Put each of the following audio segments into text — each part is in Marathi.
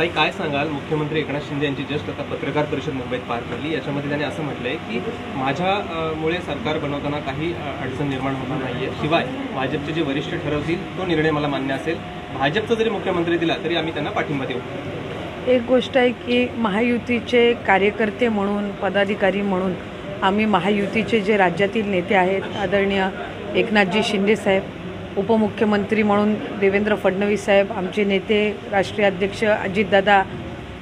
ताई काय सांगाल, मुख्यमंत्री एकनाथ शिंदे यांची जस्ट आता पत्रकार परिषद मुंबईत पार पडली, याच्यामध्ये त्यांनी असं म्हटलंय की माझ्यामुळे सरकार बनवताना काही अडचण निर्माण होणार नाहीये, शिवाय भाजपचे जे वरिष्ठ ठरवतील तो निर्णय मला मान्य असेल, भाजपचा जरी मुख्यमंत्री दिला तरी आम्ही त्यांना पाठिंबा देऊ। एक गोष्ट आहे की महायुतीचे कार्यकर्ते म्हणून, पदाधिकारी म्हणून आम्ही महायुतीचे जे राज्यातील नेते आहेत आदरणीय एकनाथजी शिंदे साहेब, उपमुख्यमंत्री म्हणून देवेंद्र फडणवीस साहेब, आमचे नेते राष्ट्रीय अध्यक्ष अजितदादा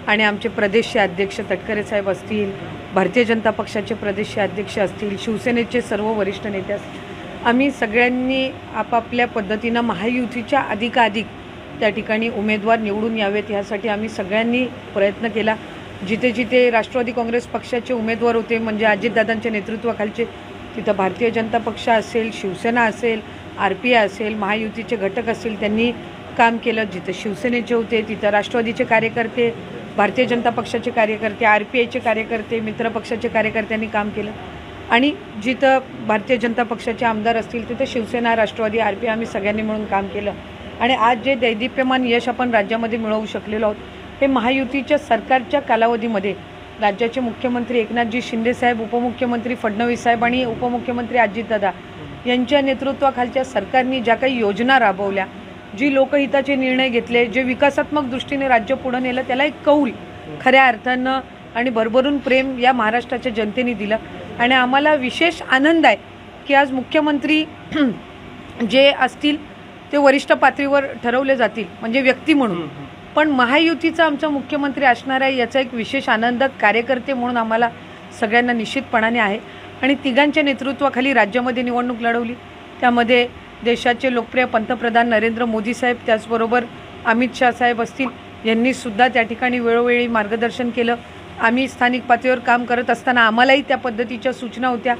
आणि आमचे प्रदेश अध्यक्ष तटकरे साहेब असतील, भारतीय जनता पक्षाचे प्रदेश अध्यक्ष असतील, शिवसेनेचे सर्व वरिष्ठ नेते असतील, आम्ही सगळ्यांनी आपापल्या पद्धतीनं महायुतीच्या अधिकाधिक त्या ठिकाणी उमेदवार निवडून यावेत यासाठी आम्ही सगळ्यांनी प्रयत्न केला। जिथे जिथे राष्ट्रवादी काँग्रेस पक्षाचे उमेदवार होते, म्हणजे अजितदादांच्या नेतृत्वाखालचे, तिथं भारतीय जनता पक्ष असेल, शिवसेना असेल, RPI असेल, महायुतीचे घटक असतील, त्यांनी काम केलं। जिथं शिवसेनेचे होते तिथं राष्ट्रवादीचे कार्यकर्ते, भारतीय जनता पक्षाचे कार्यकर्ते, RPIचे कार्यकर्ते, मित्र पक्षाचे कार्यकर्त्यांनी काम केलं। आणि जिथं भारतीय जनता पक्षाचे आमदार असतील तिथं शिवसेना, राष्ट्रवादी, RPI आम्ही सगळ्यांनी मिळून काम केलं। आणि आज जे दैदिप्यमान यश आपण राज्यामध्ये मिळवू शकलेलो आहोत, हे महायुतीच्या सरकारच्या कालावधीमध्ये राज्याचे मुख्यमंत्री एकनाथजी शिंदे साहेब, उपमुख्यमंत्री फडणवीस साहेब आणि उपमुख्यमंत्री अजितदादा यांच्या नेतृत्वाखालच्या सरकारने ज्या काही योजना राबवल्या, जी लोकहिताचे निर्णय घेतले, जे विकासात्मक दृष्टीने राज्य पुढे नेलं, त्याला एक कौल खऱ्या अर्थानं आणि भरभरून प्रेम या महाराष्ट्राच्या जनतेने दिलं। आणि आम्हाला विशेष आनंद आहे की आज मुख्यमंत्री जे असतील ते वरिष्ठ पातळीवर ठरवले जातील, म्हणजे व्यक्ती म्हणून, पण महायुतीचा आमचा मुख्यमंत्री असणार आहे याचा एक विशेष आनंद कार्यकर्ते म्हणून आम्हाला सगळ्यांना निश्चितपणाने आहे। आणि तिघांच्या नेतृत्वाखाली राज्यामध्ये निवडणूक लढवली, त्यामध्ये देशाचे लोकप्रिय पंतप्रधान नरेंद्र मोदी साहेब, त्याचबरोबर अमित शाह साहेब असतील, यांनी सुद्धा त्या ठिकाणी वेळोवेळी मार्गदर्शन केलं। आम्ही स्थानिक पातळीवर काम करत असताना आम्हालाही त्या पद्धतीच्या सूचना होत्या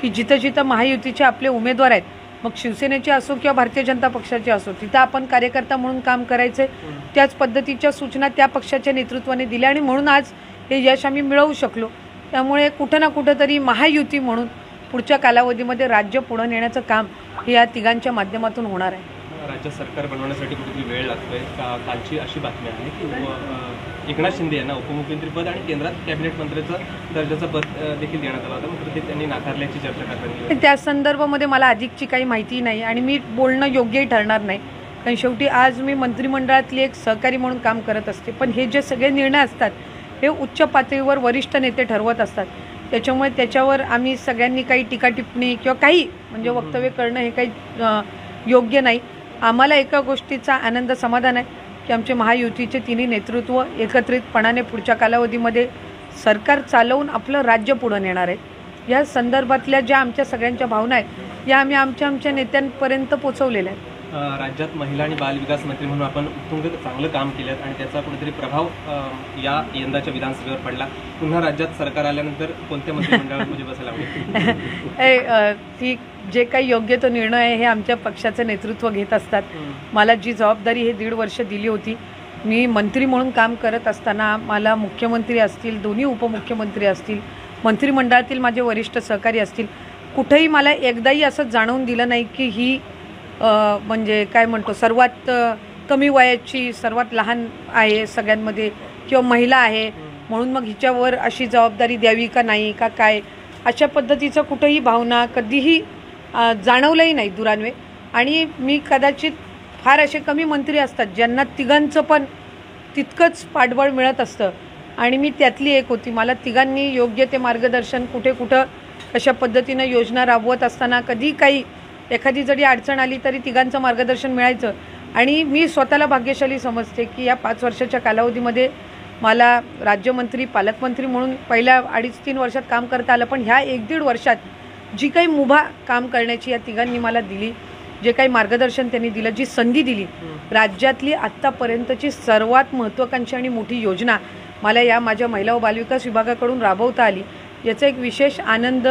की जिथं जिथं महायुतीचे आपले उमेदवार आहेत, मग शिवसेनेचे असो किंवा भारतीय जनता पक्षाचे असो, तिथं आपण कार्यकर्ता म्हणून काम करायचं। त्याच पद्धतीच्या सूचना त्या पक्षाच्या नेतृत्वाने दिल्या आणि म्हणून आज हे यश आम्ही मिळवू शकलो। त्यामुळे कुठं ना कुठं तरी महायुती म्हणून पुढच्या कालावधीमध्ये राज्य पुढे नेण्याचं काम हे या तिघांच्या माध्यमातून होणार आहे। राज्य सरकार बनवण्यासाठी कुठेतरी वेळ लागतोय का? कालची अशी बातमी आहे की एकनाथ शिंदे यांना उपमुख्यमंत्रीपद आणि केंद्रात कॅबिनेट मंत्र्याचं दर्जाचं पद देखील देण्यात आलं होतं, मात्र ते त्यांनी नाकारल्याची चर्चा करण्यात आली। त्या संदर्भामध्ये मला अधिकची काही माहिती नाही आणि मी बोलणं योग्यही ठरणार नाही, कारण शेवटी आज मी मंत्रिमंडळातली एक सहकारी म्हणून काम करत असते, पण हे जे सगळे निर्णय असतात हे उच्च पातळीवर वरिष्ठ नेते ठरवत असतात। त्याच्यामुळे त्याच्यावर आम्ही सगळ्यांनी काही टीका टिप्पणी किंवा काही म्हणजे वक्तव्य करणं हे काही योग्य नाही। आम्हाला एका गोष्टीचा आनंद, समाधान आहे की आमचे महायुतीचे तिन्ही नेतृत्व एकत्रितपणाने पुढच्या कालावधीमध्ये सरकार चालवून आपलं राज्य पुढे नेणार आहेत। या संदर्भातल्या ज्या आमच्या सगळ्यांच्या भावना आहेत या आम्ही आमच्या नेत्यांपर्यंत पोहोचवलेल्या आहेत। राज्यात महिला आणि बालविकास मंत्री म्हणून आपण उत्तुंग चांगलं काम केलं आणि त्याचा कुठेतरी प्रभाव या यंदाच्या विधानसभेवर पडला। पुन्हा राज्यात सरकार आल्यानंतर कोणत्या मंत्रिमंडळामध्ये बसायला आवडेल? ती जे काही योग्य तो निर्णय आहे हे आमच्या पक्षाचं नेतृत्व घेत असतात। मला जी जबाबदारी हे 1.5 वर्ष दिली होती, मी मंत्री म्हणून काम करत असताना मला मुख्यमंत्री असतील, दोन्ही उपमुख्यमंत्री असतील, मंत्रिमंडळातील माझे वरिष्ठ सहकारी असतील, कुठेही मला एकदाही असं जाणवून दिलं नाही की ही म्हणजे काय म्हणतो सर्वात कमी वयाची, सर्वात लहान आहे सगळ्यांमध्ये किंवा महिला आहे म्हणून मग हिच्यावर अशी जबाबदारी द्यावी का नाही का काय, अशा पद्धतीचं कुठेही भावना कधीही जाणवलंही नाही दुरान्वे। आणि मी कदाचित फार असे कमी मंत्री असतात ज्यांना तिघांचं पण तितकंच पाठबळ मिळत असतं आणि मी त्यातली एक होती। मला तिघांनी योग्य ते मार्गदर्शन, कुठे कुठं कशा पद्धतीनं योजना राबवत असताना कधी काही एखादी जरी अडचण आली तरी तिघांचं मार्गदर्शन मिळायचं। आणि मी स्वतःला भाग्यशाली समजते की या 5 वर्षाच्या कालावधीमध्ये मला राज्यमंत्री, पालकमंत्री म्हणून पहिल्या 2.5-3 वर्षात काम करता आलं, पण ह्या 1-1.5 वर्षात जी काही मुभा काम करण्याची या तिघांनी मला दिली, जे काही मार्गदर्शन त्यांनी दिलं, जी संधी दिली, राज्यातली आत्तापर्यंतची सर्वात महत्त्वाकांक्षी आणि मोठी योजना मला या माझ्या महिला व बालविकास विभागाकडून राबवता आली, याचा एक विशेष आनंद,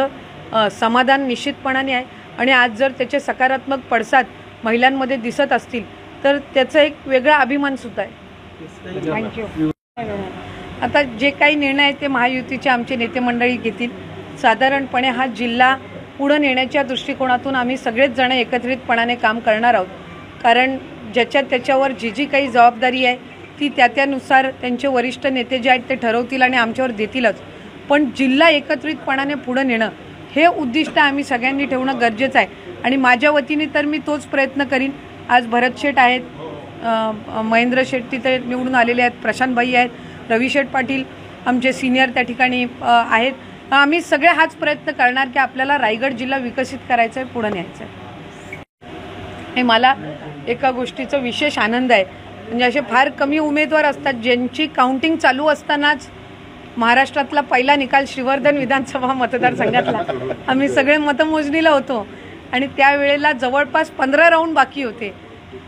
समाधान निश्चितपणाने आहे। आणि आज जर त्याचे सकारात्मक पडसाद महिलांमध्ये दिसत असतील तर त्याचा एक वेगळा अभिमान सुद्धा आहे। थँक्यू। आता जे काही निर्णय आहेत ते महायुतीचे आमचे नेते मंडळी घेतील। साधारणपणे हा जिल्हा पुढे नेण्याच्या दृष्टिकोनातून आम्ही सगळेच जण एकत्रितपणाने काम करणार आहोत, कारण ज्याच्यावर जी काही जबाबदारी आहे ती त्यानुसार त्यांचे वरिष्ठ नेते जे आहेत ते ठरवतील आणि आमच्यावर देतीलच. पण जिल्हा एकत्रितपणाने पुढे नेणं हे उद्दिष्ट आम्ही सगळ्यांनी ठेवणं गरजेचं आहे आणि माझ्या वतीने तर मी तोच प्रयत्न करीन. आज भरत शेठ आहेत, महेंद्र शेठ तिथे निवडून आलेले आहेत, प्रशांतभाई आहेत, रवी शेठ पाटील आमचे सिनियर त्या ठिकाणी आहेत. आम्ही सगळे हाच प्रयत्न करणार की आपल्याला रायगड जिल्हा विकसित करायचा आहे, पुढे न्यायचा आहे. हे मला एका गोष्टीचा विशेष आनंद आहे. म्हणजे असे फार कमी उमेदवार असतात ज्यांची काउंटिंग चालू असतानाच महाराष्ट्रातला पहिला निकाल श्रीवर्धन विधानसभा मतदारसंघातला आम्ही सगळे मतमोजणीला होतो आणि त्यावेळेला जवळपास 15 राऊंड बाकी होते.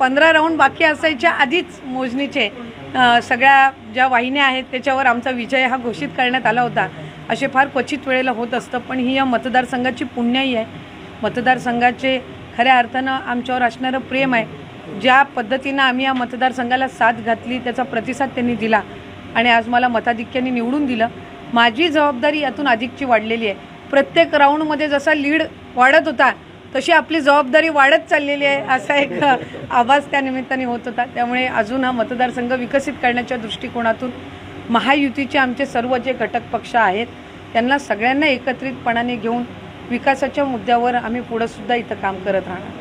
15 राऊंड बाकी असायच्या आधीच मोजणीचे सगळ्या ज्या वाहिन्या आहेत त्याच्यावर आमचा विजय हा घोषित करण्यात आला होता. असे फार क्वचित वेळेला होत असतं, पण ही या मतदारसंघाची पुण्याई आहे. मतदारसंघाचे खऱ्या अर्थानं आमच्यावर असणारं प्रेम आहे. ज्या पद्धतीनं आम्ही या मतदारसंघाला साथ घातली त्याचा प्रतिसाद त्यांनी दिला आणि आज मला मताधिक्याने निवडून दिलं. माझी जबाबदारी यातून अधिकची वाढलेली आहे. प्रत्येक राऊंडमध्ये जसा लीड वाढत होता तशी आपली जबाबदारी वाढत चाललेली आहे असा एक आवाज त्या निमित्ताने होत होता. त्यामुळे अजून हा मतदारसंघ विकसित करण्याच्या दृष्टिकोनातून महायुतीचे आमचे सर्व जे घटक पक्ष आहेत त्यांना सगळ्यांना एकत्रितपणाने घेऊन विकासाच्या मुद्द्यावर आम्ही पुढे सुद्धा इथं काम करत राहणार.